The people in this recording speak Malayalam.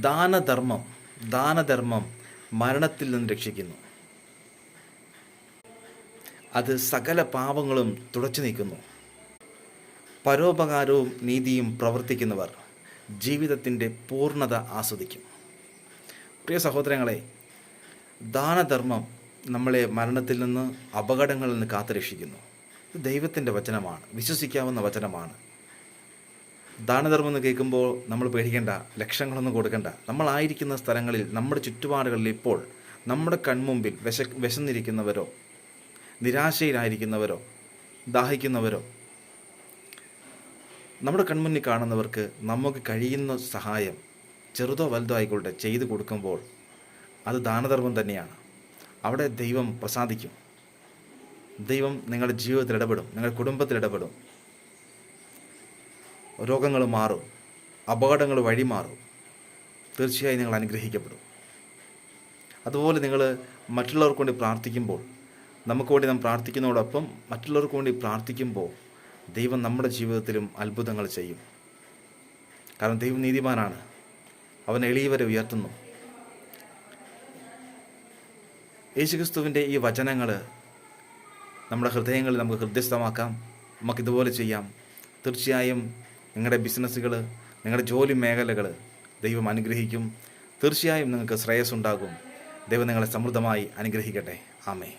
ദാനധർമ്മം ദാനധർമ്മം മരണത്തിൽ നിന്ന് രക്ഷിക്കുന്നു. അത് സകല പാപങ്ങളും തുടച്ചു നീക്കുന്നു. പരോപകാരവും നീതിയും പ്രവർത്തിക്കുന്നവർ ജീവിതത്തിൻ്റെ പൂർണ്ണത ആസ്വദിക്കും. പ്രിയ സഹോദരങ്ങളെ, ദാനധർമ്മം നമ്മളെ മരണത്തിൽ നിന്ന്, അപകടങ്ങളിൽ നിന്ന് കാത്തുരക്ഷിക്കുന്നു. ഇത് ദൈവത്തിൻ്റെ വചനമാണ്, വിശ്വസിക്കാവുന്ന വചനമാണ്. ദാനധർമ്മം എന്ന് കേൾക്കുമ്പോൾ നമ്മൾ പേടിക്കേണ്ട, ലക്ഷങ്ങളൊന്നും കൊടുക്കണ്ട. നമ്മളായിരിക്കുന്ന സ്ഥലങ്ങളിൽ, നമ്മുടെ ചുറ്റുപാടുകളിൽ ഇപ്പോൾ നമ്മുടെ കൺമുമ്പിൽ വിശന്നിരിക്കുന്നവരോ, നിരാശയിലായിരിക്കുന്നവരോ, ദാഹിക്കുന്നവരോ, നമ്മുടെ കൺമുന്നിൽ കാണുന്നവർക്ക് നമുക്ക് കഴിയുന്ന സഹായം ചെറുതോ വലുതോ ആയിക്കോട്ടെ ചെയ്തു കൊടുക്കുമ്പോൾ അത് ദാനധർമ്മം തന്നെയാണ്. അവിടെ ദൈവം പ്രസാദിക്കും. ദൈവം നിങ്ങളുടെ ജീവിതത്തിൽ ഇടപെടും, നിങ്ങളുടെ കുടുംബത്തിൽ ഇടപെടും. രോഗങ്ങൾ മാറും, അപകടങ്ങൾ വഴിമാറും. തീർച്ചയായും നിങ്ങൾ അനുഗ്രഹിക്കപ്പെടും. അതുപോലെ നിങ്ങൾ മറ്റുള്ളവർക്ക് വേണ്ടി പ്രാർത്ഥിക്കുമ്പോൾ, നമുക്ക് വേണ്ടി നാം പ്രാർത്ഥിക്കുന്നതോടൊപ്പം മറ്റുള്ളവർക്ക് വേണ്ടി പ്രാർത്ഥിക്കുമ്പോൾ ദൈവം നമ്മുടെ ജീവിതത്തിലും അത്ഭുതങ്ങൾ ചെയ്യും. കാരണം ദൈവം നീതിമാനാണ്, അവൻ എളിയവരെ ഉയർത്തുന്നു. യേശുക്രിസ്തുവിൻ്റെ ഈ വചനങ്ങൾ നമ്മുടെ ഹൃദയങ്ങളിൽ നമുക്ക് ഹൃദയസ്ഥമാക്കാം. നമുക്കിതുപോലെ ചെയ്യാം. തീർച്ചയായും നിങ്ങളുടെ ബിസിനസ്സുകൾ, നിങ്ങളുടെ ജോലി മേഖലകൾ ദൈവം അനുഗ്രഹിക്കും. തീർച്ചയായും നിങ്ങൾക്ക് ശ്രേയസ്സുണ്ടാകും. ദൈവം നിങ്ങളെ സമൃദ്ധമായി അനുഗ്രഹിക്കട്ടെ. ആമേൻ.